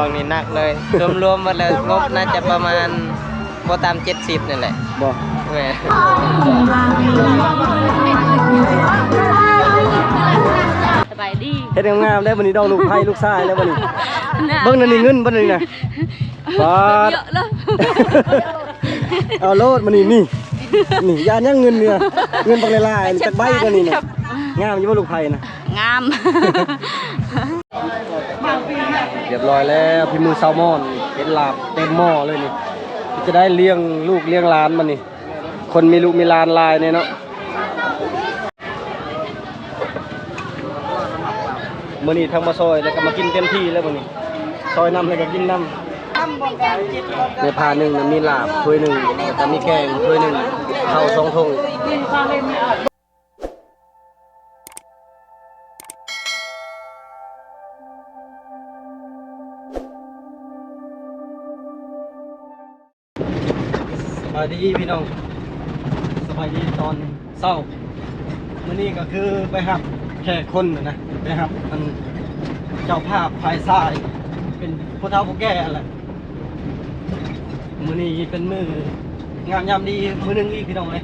ตอนนี้หนักเลยรวมๆมาแล้วงบน่าจะประมาณพอตาม70นี่แหละบอกแม่สบายดีเฮ็ดงามได้วันนี้ดอกลูกไผ่ลูกชายแล้ววันนี้เบิ่งนั่นนี่เงินบ่นี่น่ะบาท เยอะเลย เอาโลดมานี่ยานยังเงินเนี่ยเงินบักหลายๆจักใบก็นี่น่ะงามอยู่บ่ลูกไผ่น่ะ งาม เรียบร้อยแล้วพี่มือแซลมอนเป็นลาบเต็มหม้อเลยนี่จะได้เลี้ยงลูกเลี้ยงหลานมันนี่คนมีลูกมีหลานลายเนี่ยเนาะมื้อนี้ทั้งมาซอยแล้วก็มากินเต็มที่แล้วมื้อนี้ซอยน้ำแล้วก็กินน้ำในพาหนึ่งมีลาบถ้วยหนึ่งแล้วก็มีแกงถ้วยหนึ่งข้าว2ถุงสบายดีพี่น้องสบายดีตอนเศร้ามื้อนี้ก็คือไปหับแขกคนนะไปหับมันเจ้าภาพภายซ้ายเป็นผู้เฒ่าผู้แก่อะไรมื้อนี้เป็นมื้องามยามดีมื้อนึงอีกพี่น้องเลย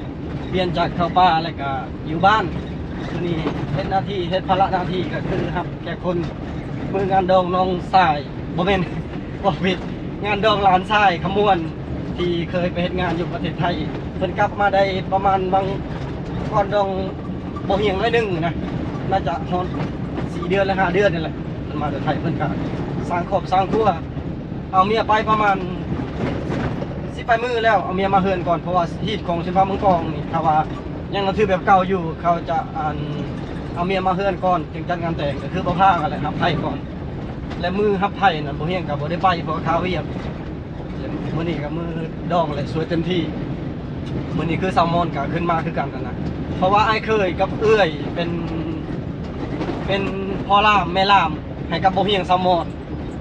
เปลี่ยนจากเข้าป่าแล้วก็อยู่บ้านมื้อนี้เฮ็ดหน้าที่เฮ็ดภาระหน้าที่ก็คือหับแขกคนมื้องานดองน้องชายบ่แม่นบ่ผิดงานดองหลานชายขมวนที่เคยไปเฮ็ดงานอยู่ประเทศไทยเพิ่นกลับมาได้ประมาณบางก่อนดองบ่เฮียงน้อยนึงนะน่าจะฮอด4 เดือนและ5 เดือนนี่แหละเพิ่นมาจากไทยเพิ่นก็สร้างครอบสร้างครัวเอาเมียไปประมาณ10 ไปมื้อแล้วเอาเมียมาเฮือนก่อนเพราะว่าฮีตของชิมพาเมืองกองนี่ถ้าว่ายังนับถือแบบเก่าอยู่เขาจะเอาเมียมาเฮือนก่อนถึงจัดงานแต่งก็คือบ่พากันแหละรับไผก่อนและมือรับไผนั่นบ่เฮียงก็บ่ได้ไปเพราะข้าวเวียกมื้อนี้ก็มือดองเลยสวยเต็มที่มื้อนี้คือแซลมอนก็ขึ้นมาคือกันนะเพราะว่าไอ้เคยกับเอื้อยเป็นพ่อล่ามแม่ล่ามให้กับบ่เฮียงแซลมอน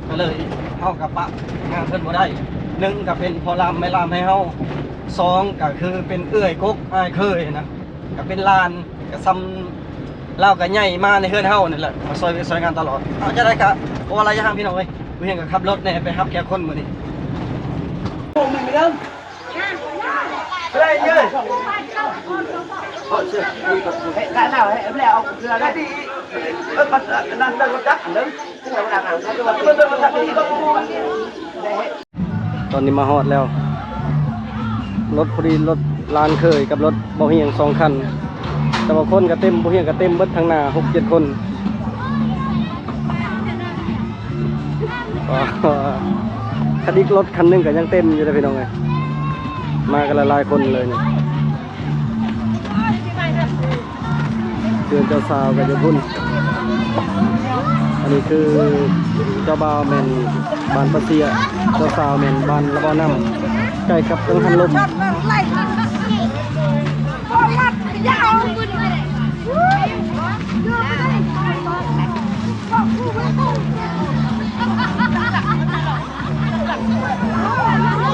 ก็เลยเฮากับปะงานเพิ่นบ่ได้1ก็เป็นพ่อล่ามแม่ล่ามให้เฮา2ก็คือเป็นเอื้อยกกไอ้เคยนะก็เป็นลานก็ซ้ำเล่าก็ใหญ่มาในเฮือนเฮานี่แหละมาซอยงานตลอดเอาจะได้ก็บ่อะไรจะห้ามพี่น้องเอ้ยบ่เฮียงก็ขับรถแน่ไปรับแขกคนมื้อนี้mình đâu đây chơi cái nào em leo là cái đi đang đang chắc lớnตอนนี้มาฮอดแล้วรถพอดีรถลานเคยกับรถบ่เฮียง2 คันแต่ว่าคนก็เต็มบ่เฮียงก็เต็มเบิดทางหน้า 6-7 คนคันอีกรถคันนึงก็ยังเต็มอยู่เลยพี่น้องไงมากันหลายคนเลยเนี่ยเดือนเจ้าสาวกับเจ้าบุญอันนี้คือเจ้าบ่าวแมนบานปะเสียเจ้าสาวแมนบานระบอน้ำใกล้กับตรงทันลม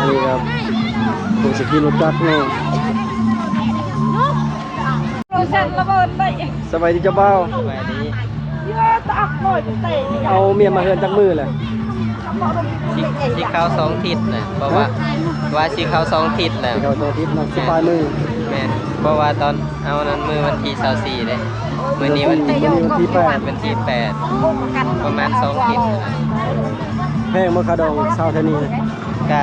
นี่ครับผมจะขี่รถจักรเนาะสบายดีเจ้าบ่าว สบายดี เอาเมียมาเฮือนจักมือเลย สิเข้า2 ทิศน่ะเพราะว่าสิเข้า2 ทิศน่ะ เขาตัวทิศนักสิปลายมือ แม่นเพราะว่าตอนเอานั้นมื้อวันที่24เด้มื้อนี้วันที่8ประมาณ2 ทิศน่ะ แพงมาคาดองชาวเทนี ก็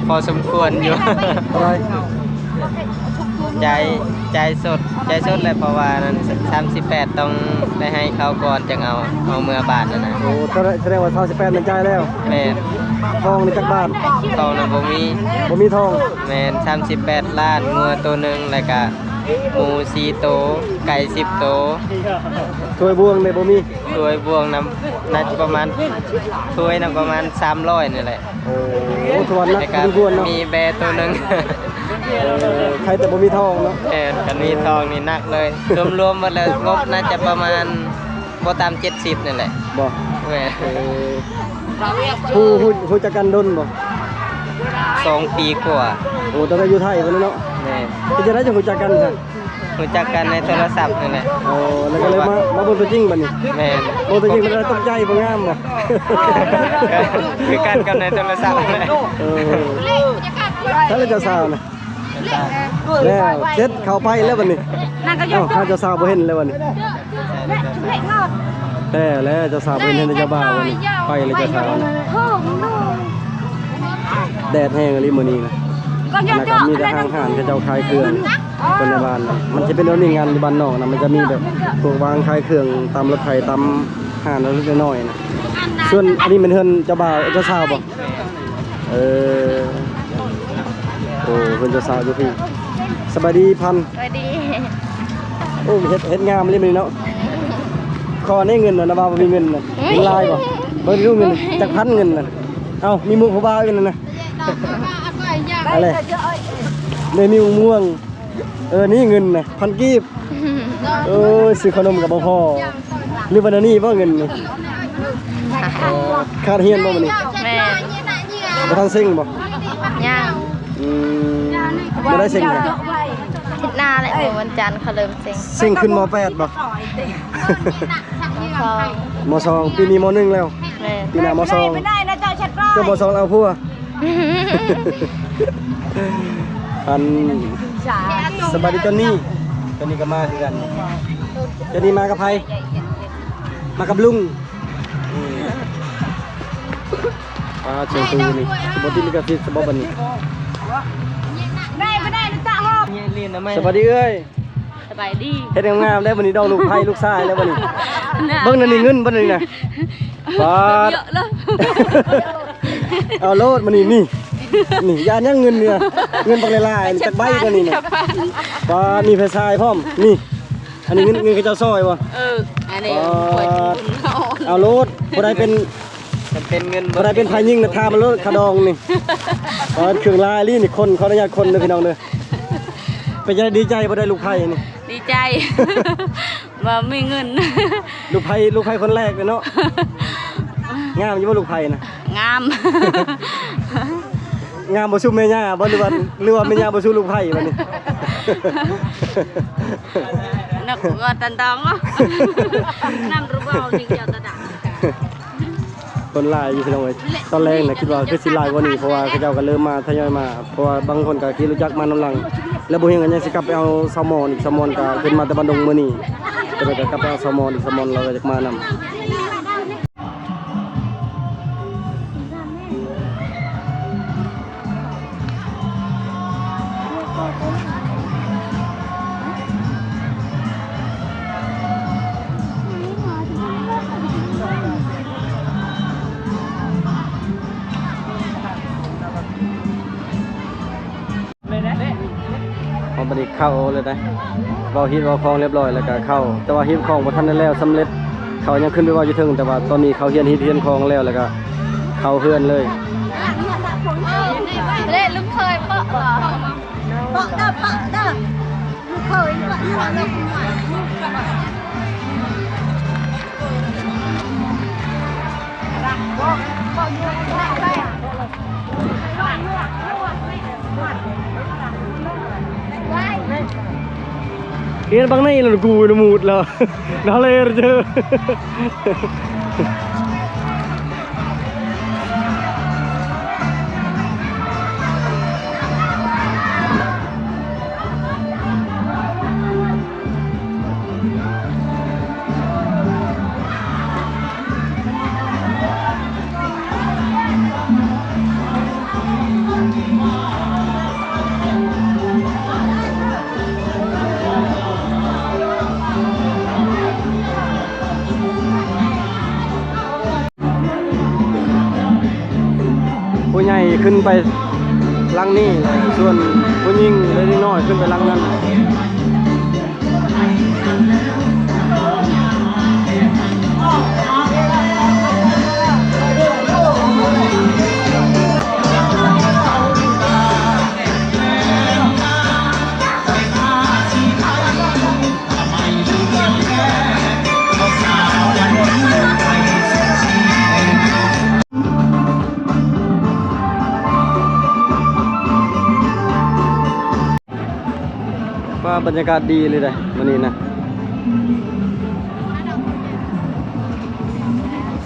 พอสมควรอยู่ อะไร ใจสดเลยเพราะว่านั้น38ต้องได้ให้เขาก่อนจังเอาเมื่อบาทนะ โอ้แสดงว่าชาว18เป็นใจแล้ว แม่น ทองในจักบาท ทองน่ะบ่มีทอง แม่น38 ล้านงัวตัวนึงแล้วก็หมู4 โตไก่10 โต ถ้วยบวงในบ่มี ถ้วยบวงน้ำน่าจะประมาณถ้วยน้ำประมาณ300นี่แหละ โอ้ทวนนะ แล้วก็ ทวนเนาะ มีแบร์ตัวนึง ใครแต่บ่มีทองเนาะ กันมีทองนี่หนักเลยรวมๆมาแล้วงบน่าจะประมาณพอตาม70นี่แหละ บ่ แม่ ผู้จักกันดนบ่ 2 ปีกว่า โอ้ตอนนั้นอยู่ไทยพุ่นเนาะ แม่ เป็นจะได้จะผู้จักกันซะ รู้จักกันในโทรศัพท์นั่นแหละ โอ้แล้วก็เลยมาเบิ่งตัวจริงบัดนี้ แม่น โอ้ตัวจริงมันได้ตกใจบ่งามบ่ คือกันกับในโทรศัพท์นั่นแหละ ถ้าเราจะสาวนะแล้วเช็ดเข้าไปแล้วบัดนี้ นั่นก็ย เอ้าก ข้าเจะสาวบ่เห็นแล้วบัดนี้แต่แล้วเจะสาวบ่เห็นเจ้าบ่าวบัดนี้ไปเลยเจะสาวนะแดดแห้งอะไรมื้อนี้นะ ก็ย แล้วก็มีแต่ห้างๆเขาเจ้าขายเครื่องคนในบ้านนะมันจะเป็นเอานี่งานอยู่บ้านนอกนะมันจะมีแบบพวกวางขายเครื่องตามรถไถตามห้างเล็กๆน้อยๆนะส่วนอันนี้เป็นเฮือนเจ้าบ่าวเจ้าสาวบ่โอ้เพิ่นเจ้าสาวอยู่พี่สบายดีพัน สวัสดี โอ้เฮ็ดงามเลยมื้อนี้เนาะขอได้เงินน่ะนะบ่าวบ่มีเงินน่ะมีลายบ่เบิ่งดูเงินจักพันเงินน่ะเอ้ามีมุกผู้บ่าวอีกนั่นน่ะอะไรเลยมีม่วงนี่เงินน่ะพันกีบซื้อขนมกับบ่พอหรือว่าอันนี้บ่เงินนี่คาดเฮียนบ่มื้อนี้ แม่ บ่ทันเซ็งบ่ ย่าง บ่ได้เซ็งบ่ ทิศหน้าแหละวันจันทร์เขาเริ่มเซ็ง เซ็งขึ้นม .8 บ่ พอ ม .2 ปีนี้ม .1 แล้ว แม่ ปีหน้าม .2 ไม่ได้นะเจ้าชัดร้อย เจ้าม .2 เอาพัวอันสบายดีจอนนี่ก็มาคือกันจอนนี่มากับไผมากับลุงเชียงตูนี่บ่ติดลิขสิทธิ์บ่บัดนี้ ได้ไม่ได้นะเจ้าห้อง เนี่ยเรียนนะแม่ สวัสดีเอ้ย สบายดี เฮ็ดงามๆแล้ววันนี้ดอกลูกไผ่ลูกชายแล้ววันนี้เบิ่งนั่นนี่เงินบ่นี่น่ะปาด เยอะเลย เอาโลดมานี่ยานยังเงินเนี่ยเงินบักหลายๆจักใบก็นี่น่ะปาดนี่ไฟทรายพร้อมนี่อันนี้เงินเขาเจ้าซอยบ่ อันนี้ป่วยจีน เอาโลดบ่ได้เป็น มันเป็นเงิน บ่ได้เป็นพายิ่งนะทามันโลดขะดองนี่ปาดเครื่องลายลี่นี่คนขออนุญาตคนเด้อพี่น้องเด้อเป็นจะดีใจบ่ได้ลูกไผ่นี่ ดีใจว่ามีเงิน ลูกไผ่คนแรกเลยเนาะงามอยู่บ่ลูกไผ่น่ะ งาม งามบ่สู้แม่ย่าบ่หรือว่าแม่ย่าบ่สู้ลูกไผ่บัดนี้ นักก็ตันตองนั่งรู้ว่าจริงจะดัง คนหลายอยู่พี่น้องเอ้ยตอนแรกน่ะคิดว่าคือสิหลายกว่านี้เพราะว่าเขาเจ้าก็เริ่มมาทยอยมาเพราะว่าบางคนก็คิดรู้จักมาน้ำหลังแล้วบ่เห็นกันยังสิกลับไปเอาแซลมอนอีกแซลมอนก็ขึ้นมาแต่บ้านดงมื้อนี้ก็เลยก็กลับไปเอาแซลมอนอีกแซลมอนเราก็จะมานำเอาบัดนี้เข้าเลยนะเราฮิตเราคลองเรียบร้อยแล้วก็เข้าแต่ว่าฮิตของบ่ทันได้แล้วสำเร็จเขายังขึ้นไปว่าอยู่ถึงแต่ว่าตอนนี้เขาเฮียนคลองแล้วแล้วก็เข้าเฮือนเลย เล่นลูกเคยเปาะเหรอ ปะเด้อลูกเคยปะเด้อ Ini bang naik lalu gue nemu lah, dah layar je.ผู้ใหญ่ขึ้นไปลังนี่ส่วนผู้หญิงเล็กน้อยขึ้นไปลังนั้น บรรยากาศดีเลยเลยวันนี้นะ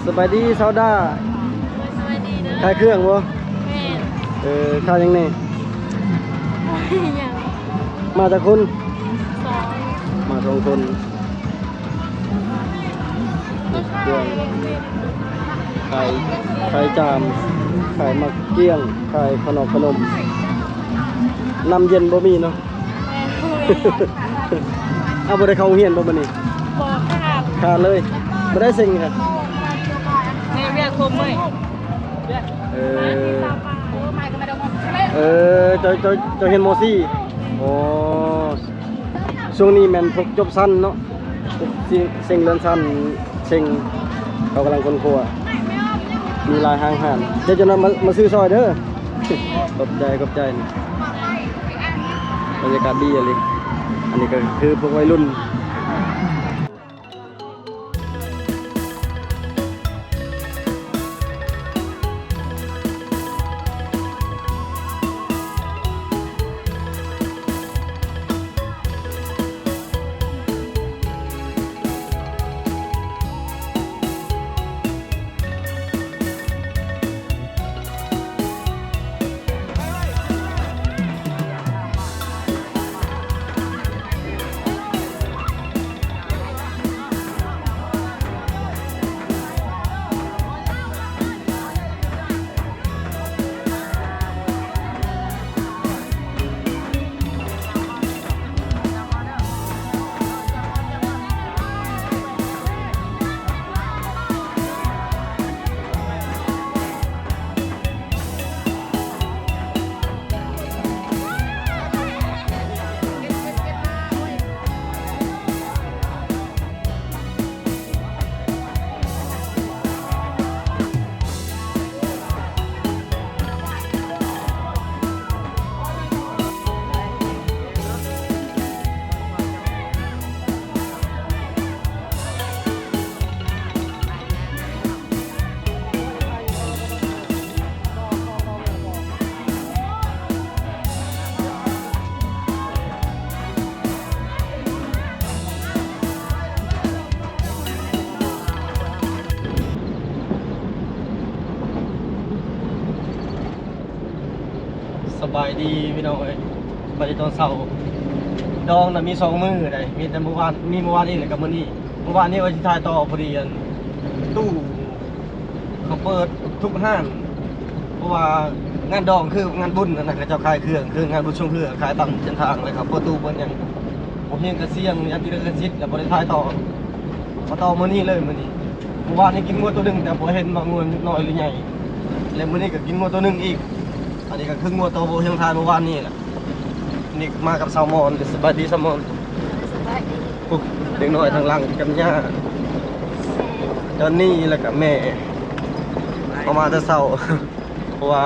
สบายดีซาวด้า สวัสดีเด้อ ขายเครื่องบ่ แม่ ขายยังไง ยัง มาจากคุณ สอง มาสองคนเครื่องขายจามขายมักเกี้ยงขายขนมน้ำเย็นบ่มีเนาะ แม่คุย เอาบ่ได้เข้าโรงเรียนบ่มื้อนี้ บอกครับ ขาดเลยบ่ได้สิ่งค่ะ แม่เรียกคมไหม เจ้าเห็นโมซี่อ๋อช่วงนี้แม่นพวกจบสั้นเนาะพวกเซ็งเรือนสั้นเซ็งเขากำลังคนครัวมีลายห้างหันเดี๋ยวจะนำมาซื้อซอยเด้อ ขอบใจนี่บรรยากาศดีอะไรอันนี้ก็คือพวกวัยรุ่นสบายดีพี่น้องเอ้ยบรรยากาศเช้าดองน่ะมี2มื้อได้มีแต่เมื่อวานนี่แหละกับมื้อนี้เมื่อวานนี้ว่าสิถ่ายต่อพอดีอันตู้เขาเปิดทุกห้างเพราะว่างานดองคืองานบุญนั่นน่ะเขาเจ้าขายเครื่องคืองานบุญช่วงเครื่องขายตามเส้นทางเลยครับประตูเปิ้นยังผมยังกระเสียงยันที่กระซิดแล้วบ่ได้ถ่ายต่อมาต่อมื้อนี้เลยมื้อนี้เมื่อวานนี้กินงัวตัวหนึงแต่บ่เห็นว่างัวน้อยหรือใหญ่แล้วมื้อนี้ก็กินงัวตัวหนึงอีกอันนี้ก็คืองัวตัวโบเฮียงทานเมื่อวานนี้แหละนี่มากับแซลมอนสบายดีแซลมอนเด็กน้อยทางหลังกับย่าจอนนี่แล้วกับแม่เอามาแต่เช้า เพราะว่า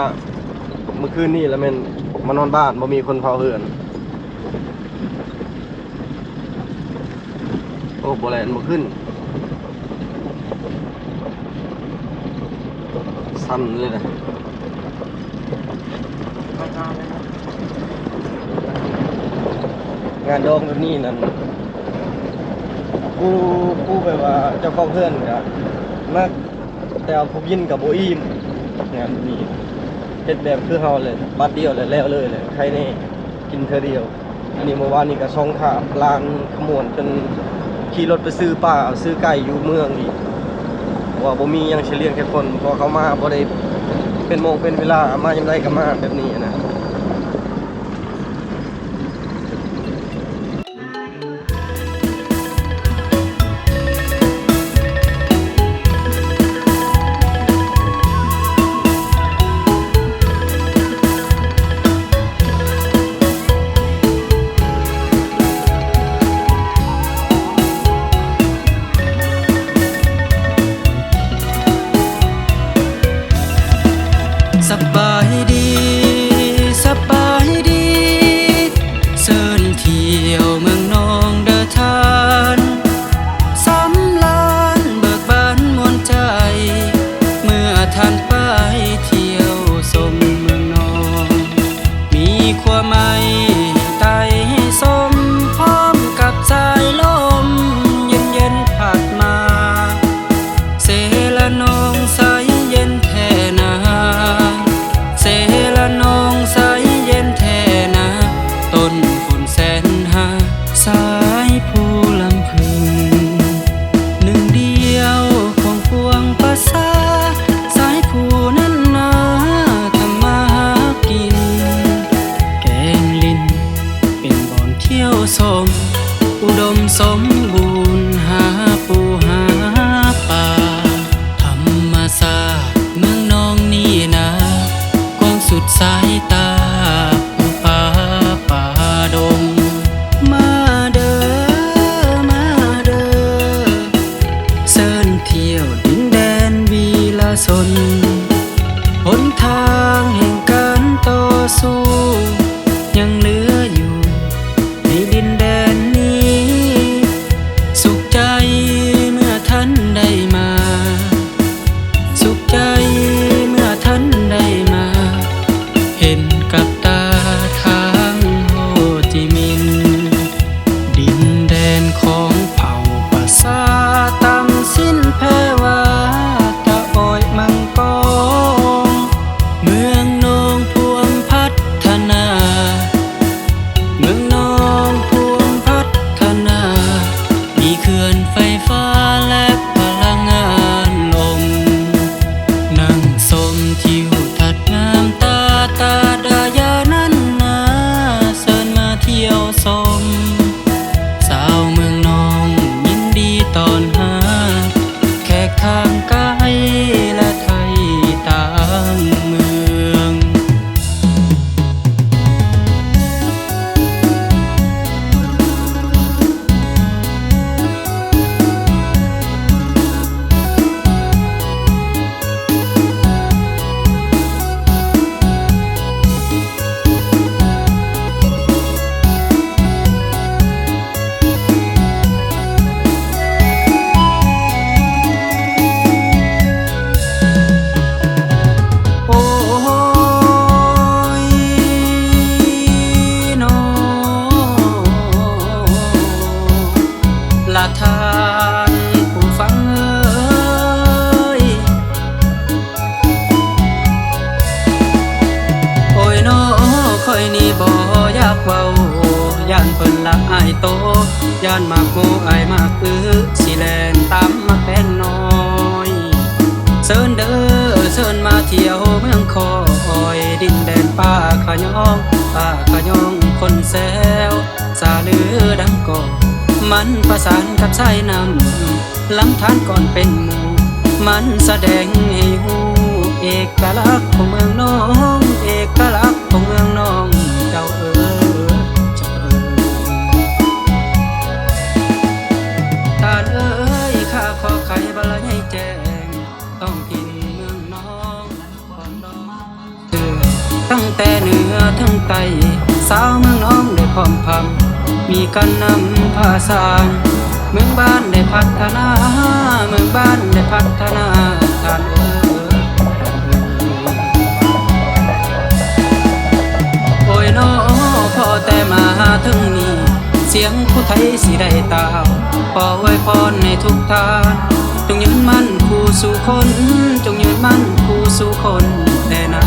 เมื่อคืนนี้แล้วแม่นมานอนบ้านบ่มีคนเผาเฮือนโอ้บ่แลนบ่ขึ้นสั่นเลยนะงานดองแบบนี้นั่นกูแบบว่าเจ้าของเพื่อนกะมากแต่เอาพวกยินกับโบอีมงานนี้เฮ็ดแบบคือเฮาเลยบัดเดียวเลยแล้วเลยใครนี่กินเธอเดียว อันนี้เมื่อวานนี้ก็ช่องขาลางขมวนจนขี่รถไปซื้อปลาซื้อไก่อยู่เมืองอีกว่าบ่มีหยังเฉลียงแค่คนพอเขามาบ่ได้เป็นโมงเป็นเวลามายามใดก็มาแบบนี้นะ สบายดีสบายดีเสิร์นเที่ยวเมืองนองเดินทานสำลานเบิกบานมวลใจเมื่อท่านไปเที่ยวชมเมืองนองมีความหมายไต่สมพ ากเว้าย่านเพิ่นละอายโตย่านมากโมอายมากสิแลนตามมาแป้งน้อยเชิญเด้อเชิญมาเที่ยวเมืองคอยดินแดนป่าขะยองป่าขะยองคนแซวสาลือดังก่อมันประสานกับสายน้ำลำธารก่อนเป็นหมู่มันแสดงให้ฮู้เอกลักษณ์ของเมืองน้องเอกลักษณ์ของเมืองน้องเจ้าเอ๋ยเจ้าเอ๋ยตาเอ๋ยข้าขอไข่บลาให้แจ้งต้องกินเมืองน้องของน้องตั้งแต่เหนือทั้งใต้สาวเมืองน้องได้พร้อมพำมีกันนำพาสร้างเมืองบ้านได้พัฒนาเมืองบ้านได้พัฒนาท่านเอ๋ยโอ้ยน้อพอแต่มาถึงนี้เสียงผู้ไทยสิได้ตามขอไว้พรในทุกทางจงยืนมั่นคู่สู่คนจงยืนมั่นคู่สู่คนแน่นา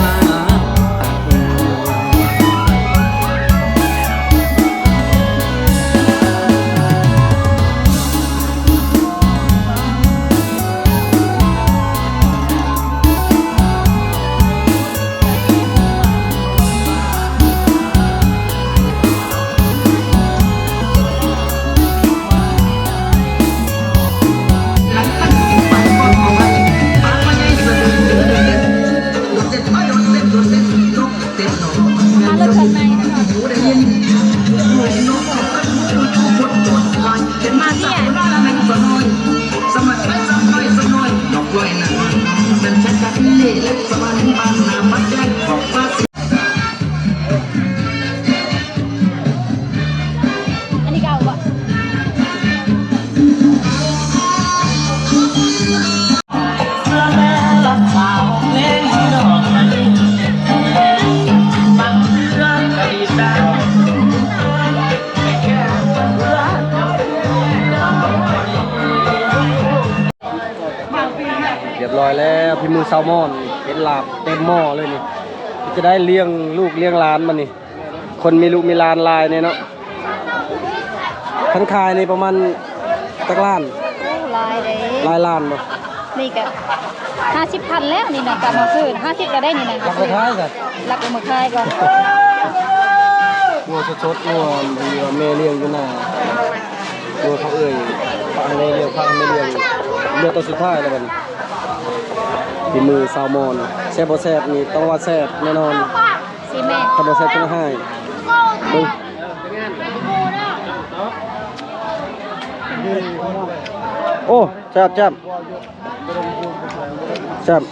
เรียบร้อยแล้วพี่มือแซลมอนเป็นลาบเต็มหม้อเลยนี่จะได้เลี้ยงลูกเลี้ยงหลานมันนี่คนมีลูกมีหลานลายเนี่ยเนาะทั้งคายในประมาณตักล้าน ลายเด้ ลายล้านบ่ นี่ก็50,000แล้วนี่นะกลับมาคืน50ก็ได้นี่นะ รักกระท้ายกัน รักเอามาขายก่อน งัวสดๆงัวแม่เลี้ยงอยู่หน้างัวเขาเอ่ยฟังแม่เลี้ยงฟังแม่เลี้ยงเลือกตัวสุดท้ายแล้วกันพี่มือแซลมอนแซ่บบ่แซ่บนี่ต้องว่าแซ่บแน่นอน สิแม่ ถ้าบ่แซ่บก็ไม่ให้เบิ่งโอ้แซ่บแซ่บแซ่บ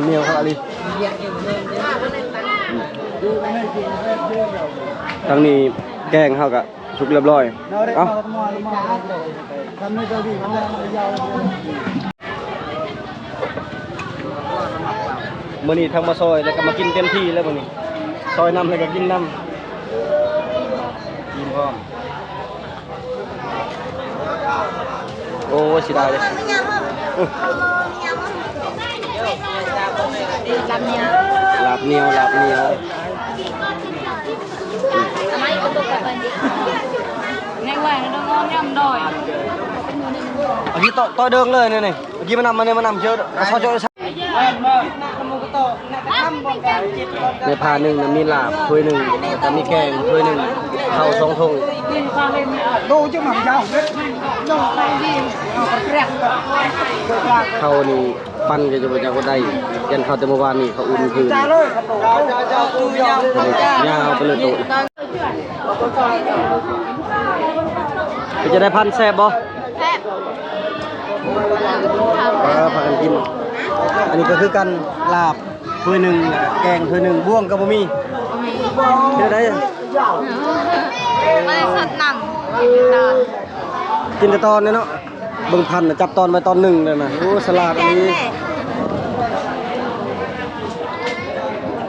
เหนียวครับอะไรทางนี้แกงเฮากะสุกเรียบร้อยเอ้ามื้อนี้ทั้งมาซอยแล้วก็มากินเต็มที่แล้วมื้อนี้ซอยน้ำแล้วก็กินน้ำกินพร้อมโอ้สิได้เลย ลำเนี่ย ลาบเหนียว ทำไมก็ตกกับมันดิ ในแหวนน้องย่ำดอย อันนี้ต่อเดิงเลยเนี่ยเมื่อกี้มันนำเยอะซอยเยอะในพาหนึ่งมีลาบถ้วยหนึ่งแล้วมีแกงถ้วยหนึ่งข้าว2 ถุงข้าวนี่ปั้นก็จะเป็นจากได้ยันข้าวแต่เมื่อวานนี่เขาอุ่นคืนยาวไปเลยตัวจะได้พันแซ่บบ่ แซ่บ พากันกินอันนี้ก็คือกันลาบถ้วยหนึ่งแกงถ้วยหนึ่งบ่วงก็บ่มีเฮ็ดได้ ไม่สดน้ำ กินแต่ตอนนี้เนาะเบิ่งพันน่ะจับตอนไว้ตอนหนึ่งเลยนะโอ้สลัดอันนี้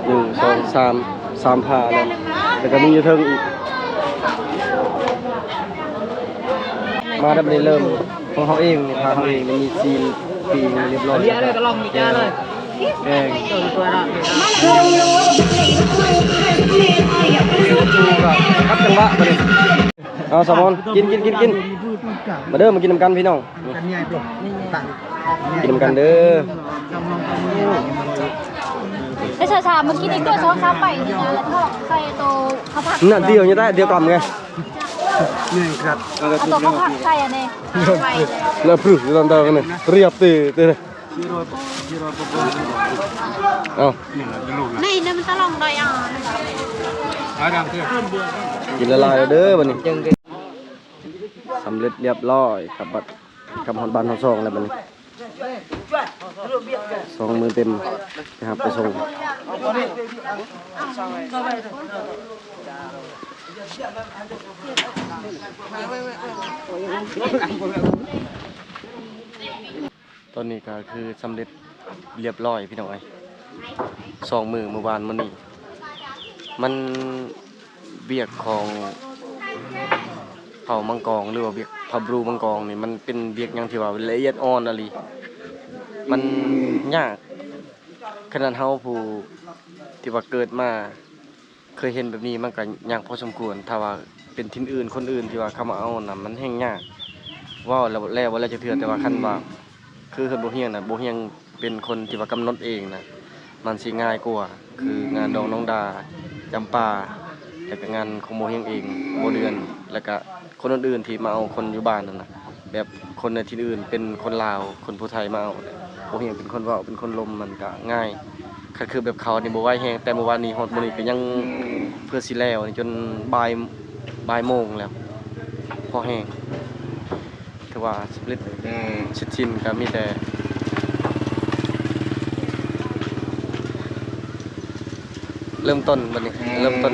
1 2 3ผ่าแล้วก็มีอยู่เทิงอีกมาได้เริ่มของเขาเองพาเขาเองมีซีนปีเรียบร้อยเลยก็ลองมีจ้าเลยแกง จูกับครับจังหวะมาดิเอาสมอนกินมาเด้อมากินน้ำกันพี่น้องกินน้ำกันเด้อ ไอ้ชาเมื่อกี้นี่ก็ซ้อมข้าวไปนี่นะแล้วก็ใส่ตัวข้าวผัด นั่นเดียวนี่ได้เดียวกล่ำไง เอาตัวข้าวผัดใส่อันนี้ไป แล้วพึ่งตอนเดินกันเนี่ยเรียบตีเลยเอา นี่เนี่ยมันตะลองดอยอ่ะ กินละลายเด้อบัดนี้สำเร็จเรียบร้อยกับบัดกับหอดบานหอดซองแล้วบัดนี้2 มือเต็มนะครับไปส่งตอนนี้ก็คือสำเร็จเรียบร้อยพี่น้องไอ้2 มือเมื่อวานมื้อนี้มันเบียกของเผามังกรหรือว่าเบียกเผาบลูมังกรนี่มันเป็นเบียกอย่างที่ว่าละเอียดอ่อนอะไรมันยากขนาดเฮาผู้ที่ว่าเกิดมาเคยเห็นแบบนี้มันก็ยากพอสมควรถ้าว่าเป็นทินอื่นคนอื่นที่ว่าเขามาเอาน่ะมันแห้งยากว่าแล้วว่าจะเถื่อแต่ว่าคันว่าคือเฮ็ดบ่เฮียงน่ะบ่เฮียงเป็นคนที่ว่ากำหนดเองน่ะมันสิง่ายกว่าคืองานดองน้องดาจำปาแล้วก็งานของโมเฮียงเองโมเดือนแล้วก็คนอื่นๆที่มาเอาคนอยู่บ้านนั่นนะแบบคนในที่อื่นเป็นคนลาวคนผู้ไทยมาเอาโมเฮียงเป็นคนเว้าเป็นคนลมมันก็ง่ายคือแบบเขานี่บ่ไหวแฮงแต่เมื่อวานนี้ฮอดมื้อนี้ก็ยังเพื่อสิแล้วจนบ่ายโมงแล้วพอแห้งถือว่าสำเร็จชิดชินก็มีแต่เริ่มต้นบัดนี้เริ่มต้น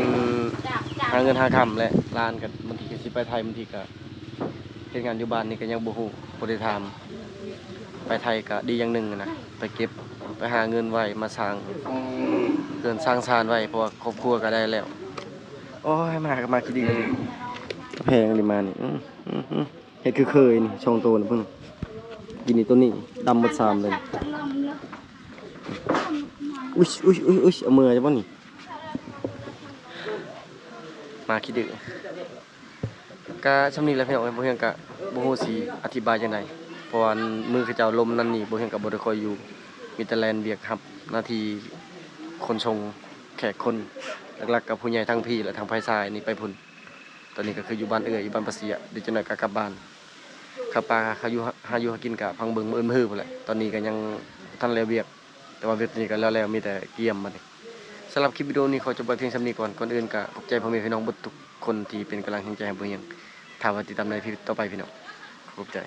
หาเงินหาคำและร้านกันบางทีก็สิไปไทยบางทีก็เฮ็ดงานอยู่บ้านนี่ก็ยังบ่ฮู้บ่ได้ถามไปไทยก็ดีอย่างหนึงนะไปเก็บไปหาเงินไว้มาสร้างเรือนสร้างศาลไว้เพราะว่าครอบครัวก็ได้แล้วโอ้ยมาคิดดีเลยแพงเลยมานี่เฮ็ดคือเคยนี่ช่องโตนะเพิ่นกินนี่ตัวนี้ดำหมด3เลยอุ๊ยเอามือจะบ่นี่มาคิดดื้อก็ชำนี้แหล้วพี่น้องบ่เฮียงก็บ่ฮู้สิอธิบายจังไดเพราะว่ามือเขาเจ้าลมนั่นนี่บ่เฮียงก็บ่ได้ค่อยอยู่มีแต่แลนเบียกครับหน้าที่คนชงแขกคนหลักๆกับผู้ใหญ่ทั้งพี่และทางภายซ้ายนี่ไปพุ่นตอนนี้ก็คืออยู่บ้านเอื้ออยู่บ้านปะเสียเดี๋ยวจังได๋ก็กลับบ้านข้าวปลาเขาอยู่หากินก็พังเบิ่งมื้อมื้อพุ่นแหละตอนนี้ก็ยังทันแล้วเบียกแต่ว่าเวียกนี้ก็แล้วมีแต่เกี่ยมบัดนี้สำหรับคลิปวิดีโอนี้ขอจบไว้เพียงเท่านี้ก่อนอื่นก็ขอบใจพ่อแม่พี่น้องทุกคนที่เป็นกำลังใจให้บ่เฮียงถ้าว่าติดตามในคลิปต่อไปพี่น้องขอบใจ